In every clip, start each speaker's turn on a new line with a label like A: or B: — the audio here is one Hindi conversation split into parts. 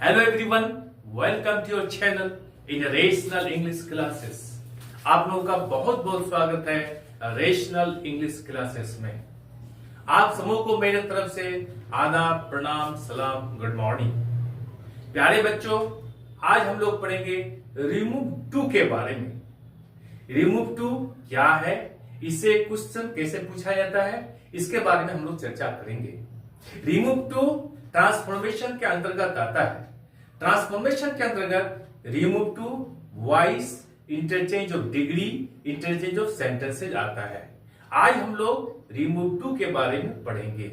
A: Hello everyone, welcome to your channel in rational English classes. आप लोगों का बहुत बहुत स्वागत है रेशनल इंग्लिश क्लासेस में। आप समूह को मेरे तरफ से आदाब, प्रणाम, सलाम, गुड मॉर्निंग। प्यारे बच्चों, आज हम लोग पढ़ेंगे रिमूव टू के बारे में। रिमूव टू क्या है, इसे क्वेश्चन कैसे पूछा जाता है, इसके बारे में हम लोग चर्चा करेंगे। रिमूव टू ट्रांसफॉर्मेशन के अंतर्गत आता है। ट्रांसफॉर्मेशन के अंतर्गत रिमूव टू वॉइस, interchange of degree, interchange of sentences आता है। आज हम लोग रिमूव टू के बारे में पढ़ेंगे।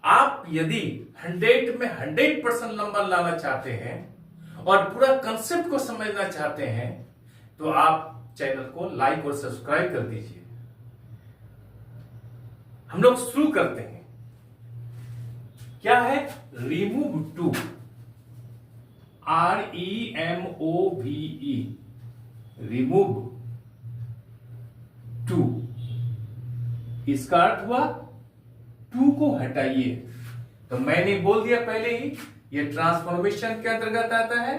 A: आप यदि 100 में 100% नंबर लाना चाहते हैं और पूरा कंसेप्ट को समझना चाहते हैं तो आप चैनल को लाइक और सब्सक्राइब कर दीजिए। हम लोग शुरू करते हैं। क्या है remove too? REMOVE, remove too. इसका अर्थ हुआ टू को हटाइए। तो मैंने बोल दिया पहले ही, यह ट्रांसफॉर्मेशन के अंतर्गत आता है।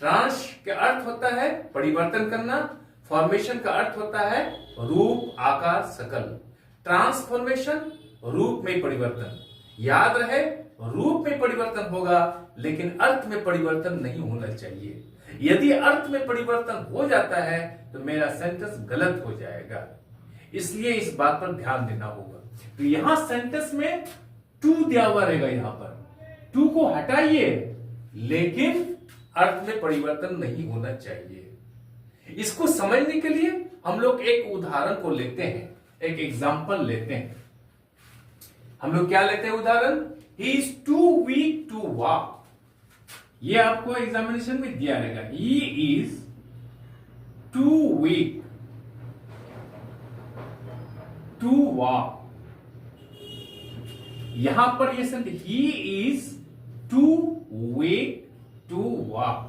A: ट्रांस का अर्थ होता है परिवर्तन करना, फॉर्मेशन का अर्थ होता है रूप, आकार, शकल। ट्रांसफॉर्मेशन रूप में परिवर्तन। याद रहे, रूप में परिवर्तन होगा लेकिन अर्थ में परिवर्तन नहीं होना चाहिए। यदि अर्थ में परिवर्तन हो जाता है तो मेरा सेंटेंस गलत हो जाएगा, इसलिए इस बात पर ध्यान देना होगा। तो यहां सेंटेंस में टू दिया हुआ रहेगा, यहां पर टू को हटाइए लेकिन अर्थ में परिवर्तन नहीं होना चाहिए। इसको समझने के लिए हम लोग एक उदाहरण को लेते हैं, एक एग्जाम्पल लेते हैं। हम लोग क्या लेते हैं उदाहरण? He is too weak to walk। ये आपको एग्जामिनेशन में दिया रहेगा। He is too weak to walk। यहां पर ये sentence he is too weak to walk,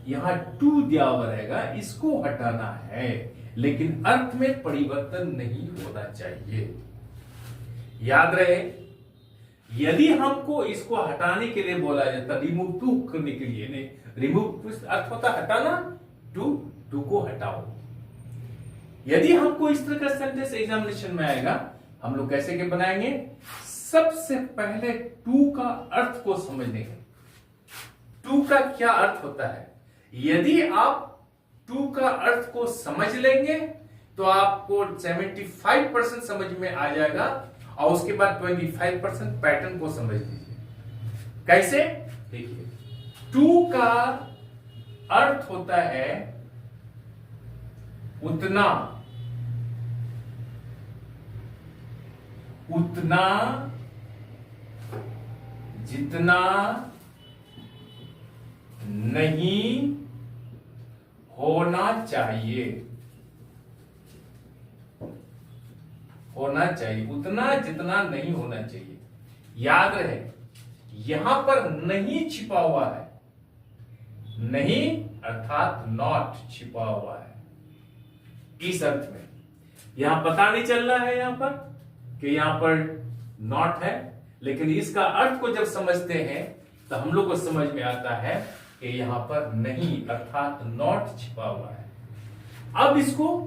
A: यहां टू दिया हुआ रहेगा, इसको हटाना है लेकिन अर्थ में परिवर्तन नहीं होना चाहिए। याद रहे, यदि हमको इसको हटाने के लिए बोला जाता, रिमूव टू करने के लिए नहीं, रिमूव अर्थ होता हटाना, टू को हटाओ। यदि हमको इस तरह का सेंटेंस एग्जामिनेशन में आएगा, हम लोग कैसे के बनाएंगे? सबसे पहले टू का अर्थ को समझने के। टू का क्या अर्थ होता है? यदि आप टू का अर्थ को समझ लेंगे तो आपको 75% समझ में आ जाएगा और उसके बाद 25% पैटर्न को समझ लीजिए। कैसे? देखिए, टू का अर्थ होता है उतना, उतना जितना नहीं होना चाहिए, होना चाहिए, उतना जितना नहीं होना चाहिए। याद रहे, यहां पर नहीं छिपा हुआ है, नहीं अर्थात नॉट छिपा हुआ है। इस अर्थ में यहां पता नहीं चल रहा है यहां पर कि यहां पर नॉट है, लेकिन इसका अर्थ को जब समझते हैं तो हम लोग को समझ में आता है कि यहां पर नहीं अर्थात नॉट छिपा हुआ है। अब इसको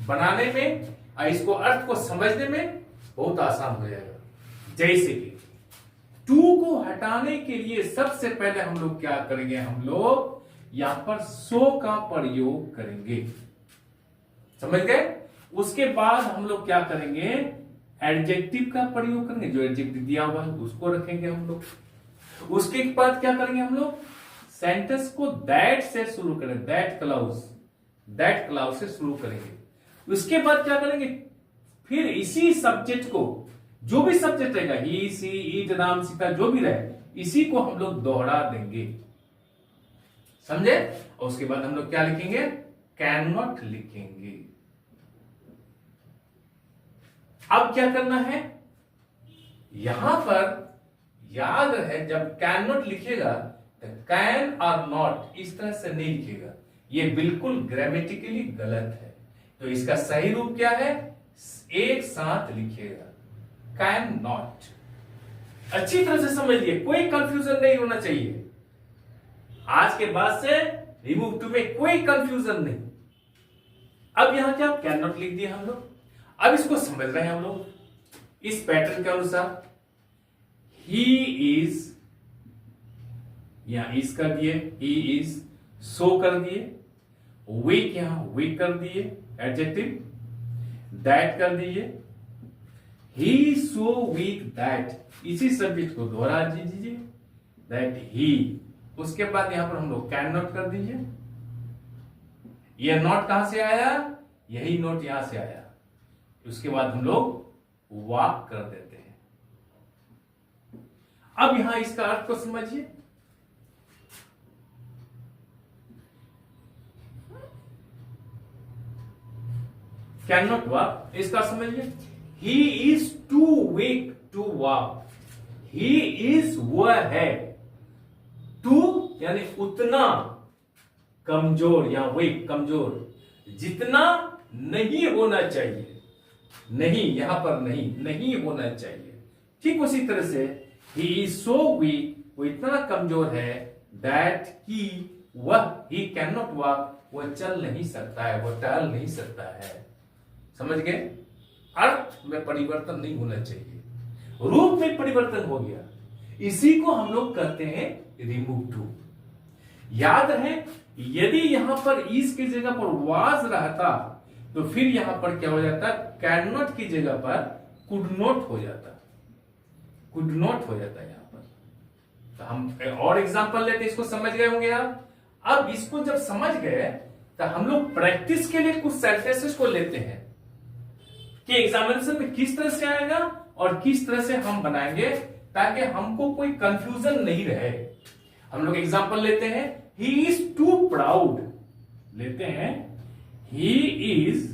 A: बनाने में, इसको अर्थ को समझने में बहुत आसान हो जाएगा। जैसे कि टू को हटाने के लिए सबसे पहले हम लोग क्या करेंगे? हम लोग यहां पर सो का प्रयोग करेंगे। समझ गए? उसके बाद हम लोग क्या करेंगे? एडजेक्टिव का प्रयोग करेंगे। जो एडजेक्टिव दिया हुआ है उसको रखेंगे हम लोग। उसके बाद क्या करेंगे? हम लोग सेंटेंस को दैट से शुरू करेंगे, दैट क्लाउज से शुरू करेंगे। उसके बाद क्या करेंगे? फिर इसी सब्जेक्ट को, जो भी सब्जेक्ट रहेगा, ही, सी, इट, नाम, सीता, जो भी रहे, इसी को हम लोग दोहरा देंगे। समझे? और उसके बाद हम लोग क्या लिखेंगे? कैन नॉट लिखेंगे। अब क्या करना है? यहां पर याद रहे, जब कैन नॉट लिखेगा तो कैन और नॉट इस तरह से नहीं लिखेगा, ये बिल्कुल ग्रामेटिकली गलत है। तो इसका सही रूप क्या है? एक साथ लिखिएगा, कैन नॉट। अच्छी तरह से समझिए, कोई कंफ्यूजन नहीं होना चाहिए। आज के बाद से रिमूव टू में कोई कंफ्यूजन नहीं। अब यहां क्या कैन नॉट लिख दिया हम लोग। अब इसको समझ रहे हैं हम लोग इस पैटर्न के अनुसार। ही इज, यहां इज कर दिए, ही इज सो कर दिए, वीक यहां वीक कर दिए एडजेक्टिव, दैट कर दिए, ही सो वीक दैट, इसी सब्जेक्ट को दोहरा दीजिए, दैट ही। उसके बाद यहां पर हम लोग कैन नॉट कर दीजिए। यह नॉट कहां से आया, यही नोट यहां से आया। उसके बाद हम लोग वॉक कर देते हैं। अब यहां इसका अर्थ को समझिए। कैन नॉट वॉक, इसका समझिए। He is too weak to walk, he is वह है, टू यानी उतना कमजोर या वीक कमजोर, जितना नहीं होना चाहिए, नहीं यहां पर नहीं होना चाहिए। ठीक उसी तरह से ही इज सो वीक, वो इतना कमजोर है, दैट की वह, ही कैन नॉट वॉक, वह चल नहीं सकता है, वह टहल नहीं सकता है। समझ गए? अर्थ में परिवर्तन नहीं होना चाहिए, रूप में परिवर्तन हो गया, इसी को हम लोग कहते हैं रिमूव टू। याद रहे, यदि यहां पर इज की जगह पर वाज रहता तो फिर यहां पर क्या हो जाता, कैन नॉट की जगह पर कुड नॉट हो जाता, कुड नॉट हो जाता यहां पर। तो हम और एग्जांपल लेते, इसको समझ गए होंगे आप। अब इसको जब समझ गए तो हम लोग प्रैक्टिस के लिए कुछ सेंटेंसेस को लेते हैं कि एग्जामिनेशन में किस तरह से आएगा और किस तरह से हम बनाएंगे, ताकि हमको कोई कंफ्यूजन नहीं रहे। हम लोग एग्जांपल लेते हैं, ही इज टू प्राउड, लेते हैं, he is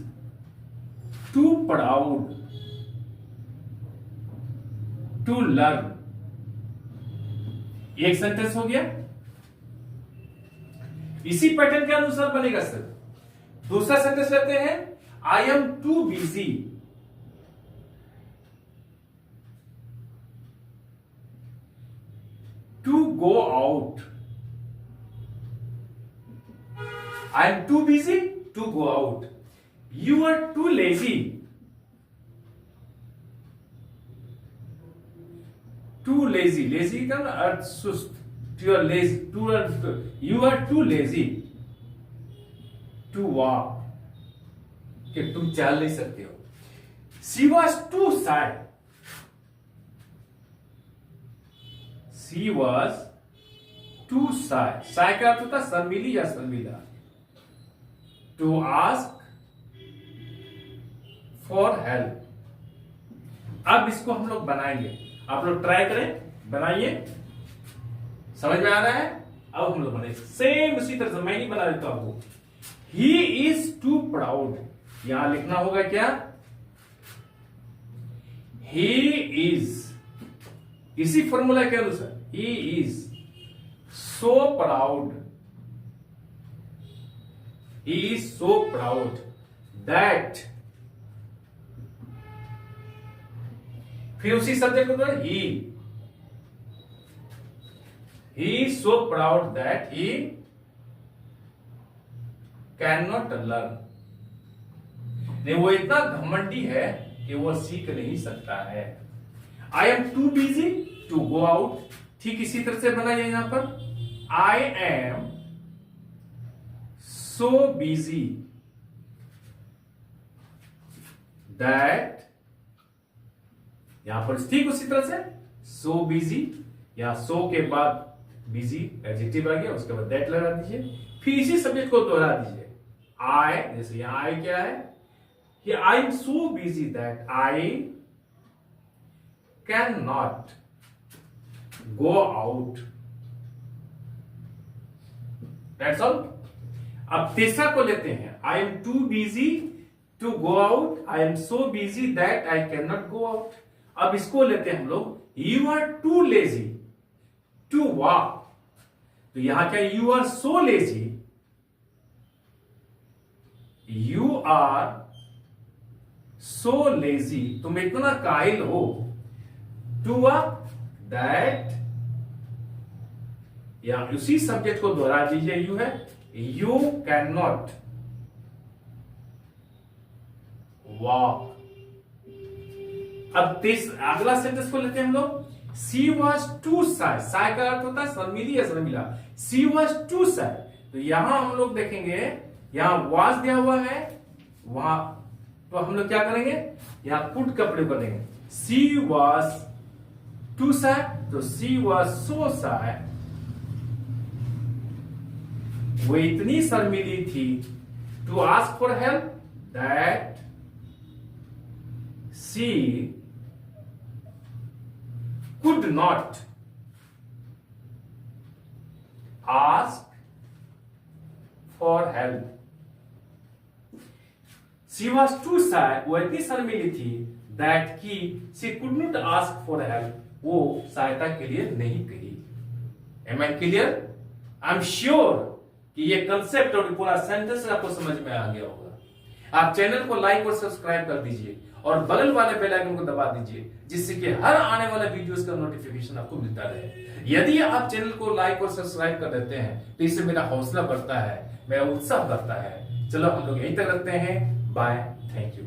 A: too proud to learn. एक सेंटेंस हो गया। इसी पैटर्न के अनुसार बनेगा सर। दूसरा सेंटेंस लेते हैं, I am too busy to go out, I am too busy to go out. You are too lazy. Too lazy. Lazy का अर्थ सुस्त. You are lazy. You are too lazy to walk. कि तुम चल नहीं सकते हो. She was too shy. She was too shy. Shy का अर्थ होता शर्मीली या शर्मीला. To ask for help. अब इसको हम लोग बनाएंगे, आप लोग ट्राई करें, बनाइए। समझ में आ रहा है? अब हम लोग बनाएंगे सेम उसी तरह से, मैं ही बना देता हूं आपको। ही इज टू प्राउड, यहां लिखना होगा क्या, ही इज, इसी फॉर्मूला के अनुसार, he is so proud, he is so proud that, फिर उसी सब्जेक्ट को he is so proud that he cannot learn, नहीं वो इतना घमंडी है कि वो सीख नहीं सकता है। I am too busy to go out, ठीक इसी तरह से बनाइए यहां पर, I am so busy that, यहां पर ठीक उसी तरह से so busy, यहां so के बाद busy एडजेक्टिव आ गया, उसके बाद that लगा दीजिए, फिर इसी सब्जेक्ट को दोहरा दीजिए। I, जैसे यहां I क्या है, कि I am so busy that I cannot go out. That's all. अब तीसरा को लेते हैं, I am too busy to go out, I am so busy that I can not go out. अब इसको लेते हैं हम लोग, you are too lazy to walk, तो यहां क्या, you are so lazy, you are so lazy, तुम इतना काहिल हो, टू वॉक दैट या उसी सब्जेक्ट को दोहरा दीजिए। यू है यू कैन नॉट वॉक। अब अगला सेंटेंस को लेते हैं हम लोग। सी वॉज टू साय। साय का अर्थ होता है शर्मीली या शर्मिला। सी वॉज टू साय, तो यहां हम लोग देखेंगे, यहां वॉज दिया हुआ है, वहां तो हम लोग क्या करेंगे, यहां कुड का प्रयोग करेंगे। सी वॉज टू साय, तो सी वॉज सो साय, वो इतनी शर्मीली थी, to ask for help, that she could not ask for help. She was too shy, वो इतनी शर्मीली थी, that कि she could not ask for help, वो सहायता के लिए नहीं कही। Am I clear? I'm sure कि ये कंसेप्ट और पूरा सेंटेंस आपको समझ में आ गया होगा। आप चैनल को लाइक और सब्सक्राइब कर दीजिए और बगल वाले बेल आइकन को दबा दीजिए, जिससे कि हर आने वाले वीडियोस का नोटिफिकेशन आपको मिलता रहे। यदि आप चैनल को लाइक और सब्सक्राइब कर देते हैं तो इससे मेरा हौसला बढ़ता है, मेरा उत्साह बढ़ता है। चलो हम लोग यहीं तक रखते हैं। Bye, thank you.